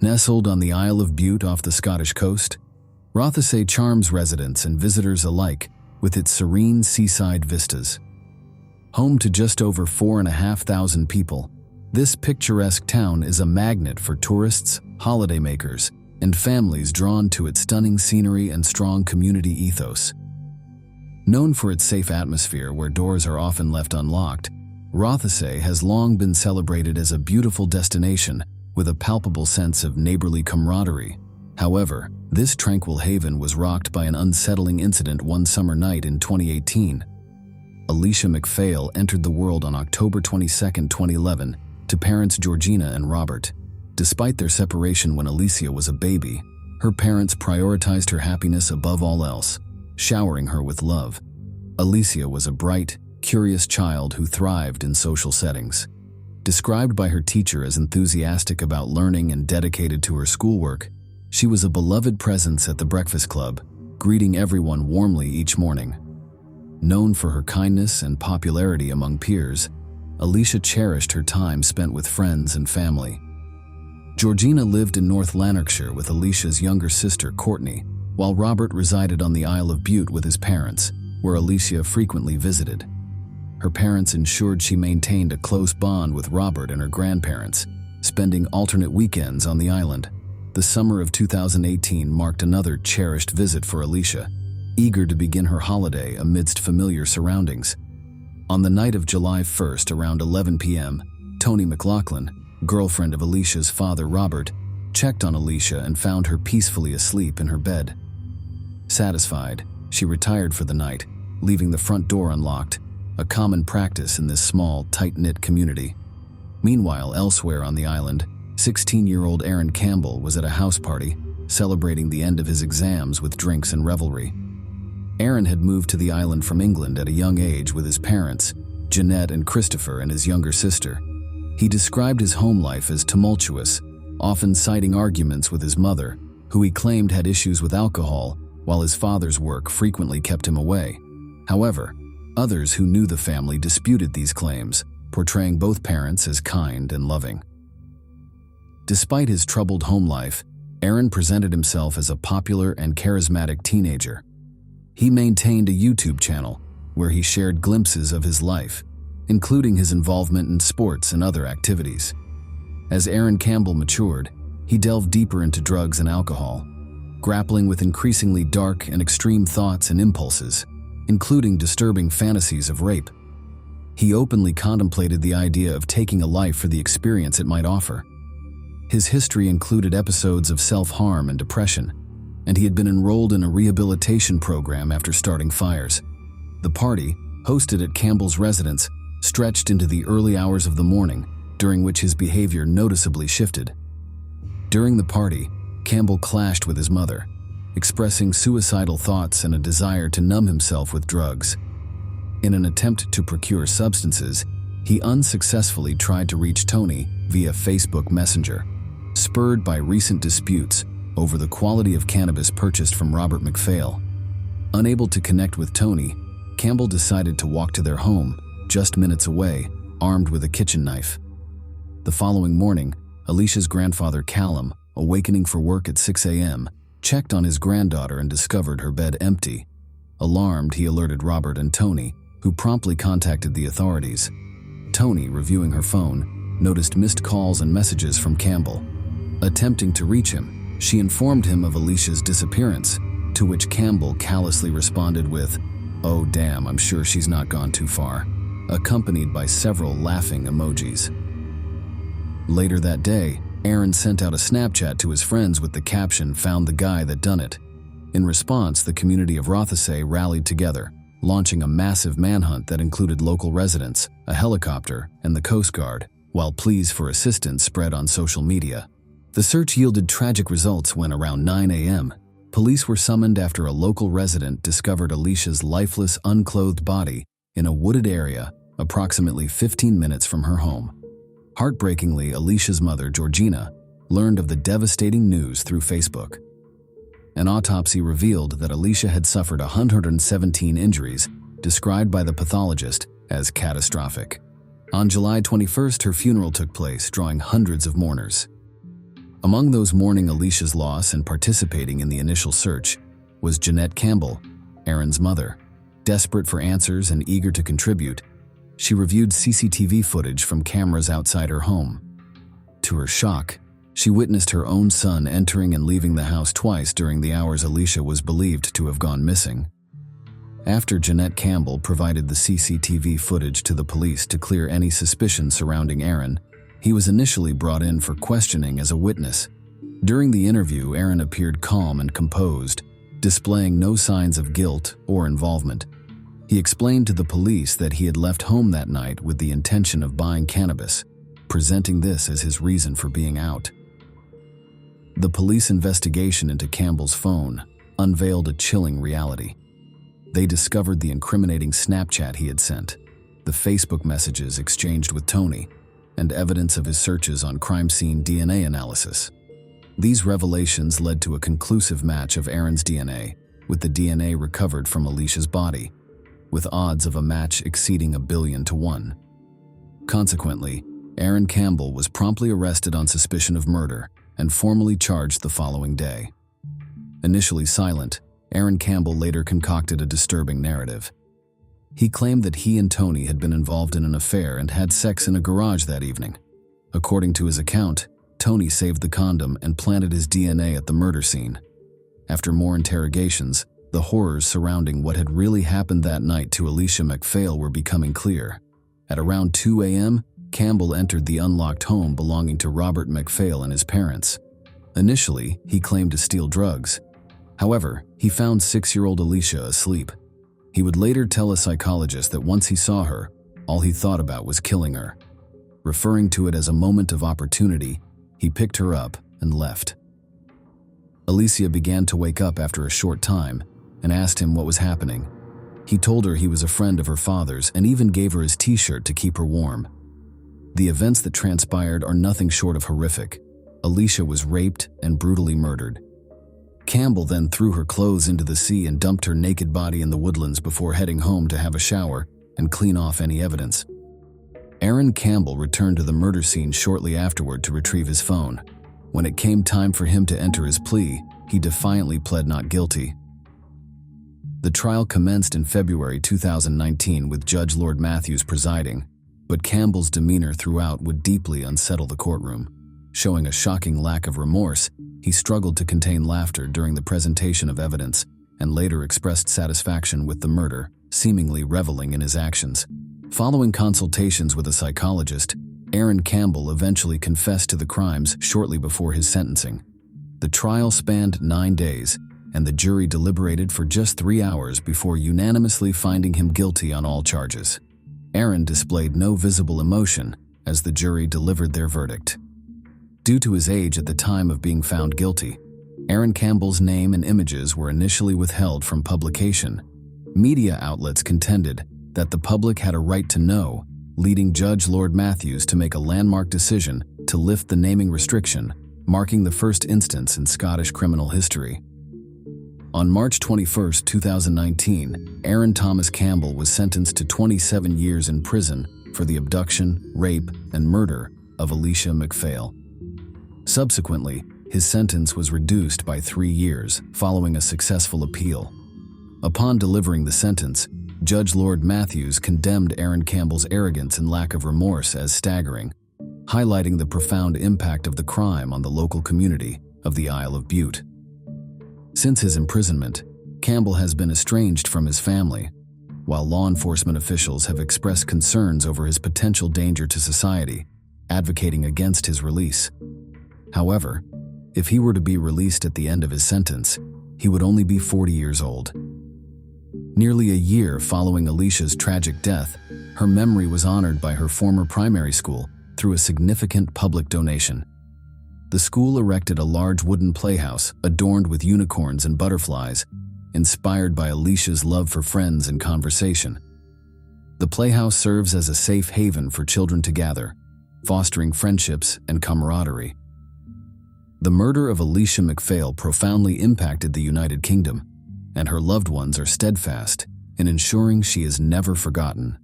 Nestled on the Isle of Bute off the Scottish coast, Rothesay charms residents and visitors alike with its serene seaside vistas. Home to just over 4,500 people, this picturesque town is a magnet for tourists, holidaymakers, and families drawn to its stunning scenery and strong community ethos. Known for its safe atmosphere where doors are often left unlocked, Rothesay has long been celebrated as a beautiful destination with a palpable sense of neighborly camaraderie. However, this tranquil haven was rocked by an unsettling incident one summer night in 2018. Alesha MacPhail entered the world on October 22, 2011, to parents Georgina and Robert. Despite their separation when Alesha was a baby, her parents prioritized her happiness above all else, showering her with love. Alesha was a bright, curious child who thrived in social settings. Described by her teacher as enthusiastic about learning and dedicated to her schoolwork, she was a beloved presence at the breakfast club, greeting everyone warmly each morning. Known for her kindness and popularity among peers, Alesha cherished her time spent with friends and family. Georgina lived in North Lanarkshire with Alesha's younger sister Courtney, while Robert resided on the Isle of Bute with his parents, where Alesha frequently visited. Her parents ensured she maintained a close bond with Robert and her grandparents, spending alternate weekends on the island. The summer of 2018 marked another cherished visit for Alesha, eager to begin her holiday amidst familiar surroundings. On the night of July 1st around 11 p.m., Toni McLaughlin, girlfriend of Alesha's father Robert, checked on Alesha and found her peacefully asleep in her bed. Satisfied, she retired for the night, leaving the front door unlocked, a common practice in this small, tight-knit community. Meanwhile, elsewhere on the island, 16-year-old Aaron Campbell was at a house party, celebrating the end of his exams with drinks and revelry. Aaron had moved to the island from England at a young age with his parents, Jeanette and Christopher, and his younger sister. He described his home life as tumultuous, often citing arguments with his mother, who he claimed had issues with alcohol, while his father's work frequently kept him away. However, others who knew the family disputed these claims, portraying both parents as kind and loving. Despite his troubled home life, Aaron presented himself as a popular and charismatic teenager. He maintained a YouTube channel where he shared glimpses of his life, including his involvement in sports and other activities. As Aaron Campbell matured, he delved deeper into drugs and alcohol, grappling with increasingly dark and extreme thoughts and impulses, including disturbing fantasies of rape. He openly contemplated the idea of taking a life for the experience it might offer. His history included episodes of self-harm and depression, and he had been enrolled in a rehabilitation program after starting fires. The party, hosted at Campbell's residence, stretched into the early hours of the morning, during which his behavior noticeably shifted. During the party, Campbell clashed with his mother, expressing suicidal thoughts and a desire to numb himself with drugs. In an attempt to procure substances, he unsuccessfully tried to reach Toni via Facebook Messenger, spurred by recent disputes over the quality of cannabis purchased from Robert MacPhail. Unable to connect with Toni, Campbell decided to walk to their home, just minutes away, armed with a kitchen knife. The following morning, Alesha's grandfather Callum, awakening for work at 6 a.m., checked on his granddaughter and discovered her bed empty. Alarmed, he alerted Robert and Toni, who promptly contacted the authorities. Toni, reviewing her phone, noticed missed calls and messages from Campbell. Attempting to reach him, she informed him of Alesha's disappearance, to which Campbell callously responded with, "Oh damn, I'm sure she's not gone too far," accompanied by several laughing emojis. Later that day, Aaron sent out a Snapchat to his friends with the caption, "Found the guy that done it." In response, the community of Rothesay rallied together, launching a massive manhunt that included local residents, a helicopter, and the Coast Guard, while pleas for assistance spread on social media. The search yielded tragic results when, around 9 a.m., police were summoned after a local resident discovered Alesha's lifeless, unclothed body in a wooded area approximately 15 minutes from her home. Heartbreakingly, Alesha's mother, Georgina, learned of the devastating news through Facebook. An autopsy revealed that Alesha had suffered 117 injuries, described by the pathologist as catastrophic. On July 21st, her funeral took place, drawing hundreds of mourners. Among those mourning Alesha's loss and participating in the initial search was Jeanette Campbell, Aaron's mother. Desperate for answers and eager to contribute, she reviewed CCTV footage from cameras outside her home. To her shock, she witnessed her own son entering and leaving the house twice during the hours Alesha was believed to have gone missing. After Jeanette Campbell provided the CCTV footage to the police to clear any suspicion surrounding Aaron, he was initially brought in for questioning as a witness. During the interview, Aaron appeared calm and composed, displaying no signs of guilt or involvement. He explained to the police that he had left home that night with the intention of buying cannabis, presenting this as his reason for being out. The police investigation into Campbell's phone unveiled a chilling reality. They discovered the incriminating Snapchat he had sent, the Facebook messages exchanged with Tony, and evidence of his searches on crime scene DNA analysis. These revelations led to a conclusive match of Aaron's DNA with the DNA recovered from Alesha's body, with odds of a match exceeding 1,000,000,000 to 1. Consequently, Aaron Campbell was promptly arrested on suspicion of murder and formally charged the following day. Initially silent, Aaron Campbell later concocted a disturbing narrative. He claimed that he and Tony had been involved in an affair and had sex in a garage that evening. According to his account, Tony saved the condom and planted his DNA at the murder scene. After more interrogations, the horrors surrounding what had really happened that night to Alesha MacPhail were becoming clear. At around 2 a.m., Campbell entered the unlocked home belonging to Robert MacPhail and his parents. Initially, he claimed to steal drugs. However, he found 6-year-old Alesha asleep. He would later tell a psychologist that once he saw her, all he thought about was killing her. Referring to it as a moment of opportunity, he picked her up and left. Alesha began to wake up after a short time and asked him what was happening. He told her he was a friend of her father's and even gave her his t-shirt to keep her warm. The events that transpired are nothing short of horrific. Alesha was raped and brutally murdered. Campbell then threw her clothes into the sea and dumped her naked body in the woodlands before heading home to have a shower and clean off any evidence. Aaron Campbell returned to the murder scene shortly afterward to retrieve his phone. When it came time for him to enter his plea, he defiantly pled not guilty. The trial commenced in February 2019 with Judge Lord Matthews presiding, but Campbell's demeanor throughout would deeply unsettle the courtroom. Showing a shocking lack of remorse, he struggled to contain laughter during the presentation of evidence and later expressed satisfaction with the murder, seemingly reveling in his actions. Following consultations with a psychologist, Aaron Campbell eventually confessed to the crimes shortly before his sentencing. The trial spanned 9 days, and the jury deliberated for just 3 hours before unanimously finding him guilty on all charges. Aaron displayed no visible emotion as the jury delivered their verdict. Due to his age at the time of being found guilty, Aaron Campbell's name and images were initially withheld from publication. Media outlets contended that the public had a right to know, leading Judge Lord Matthews to make a landmark decision to lift the naming restriction, marking the first instance in Scottish criminal history. On March 21, 2019, Aaron Thomas Campbell was sentenced to 27 years in prison for the abduction, rape, and murder of Alesha MacPhail. Subsequently, his sentence was reduced by 3 years following a successful appeal. Upon delivering the sentence, Judge Lord Matthews condemned Aaron Campbell's arrogance and lack of remorse as staggering, highlighting the profound impact of the crime on the local community of the Isle of Bute. Since his imprisonment, Campbell has been estranged from his family, while law enforcement officials have expressed concerns over his potential danger to society, advocating against his release. However, if he were to be released at the end of his sentence, he would only be 40 years old. Nearly a year following Alesha's tragic death, her memory was honored by her former primary school through a significant public donation. The school erected a large wooden playhouse adorned with unicorns and butterflies, inspired by Alesha's love for friends and conversation. The playhouse serves as a safe haven for children to gather, fostering friendships and camaraderie. The murder of Alesha MacPhail profoundly impacted the United Kingdom, and her loved ones are steadfast in ensuring she is never forgotten.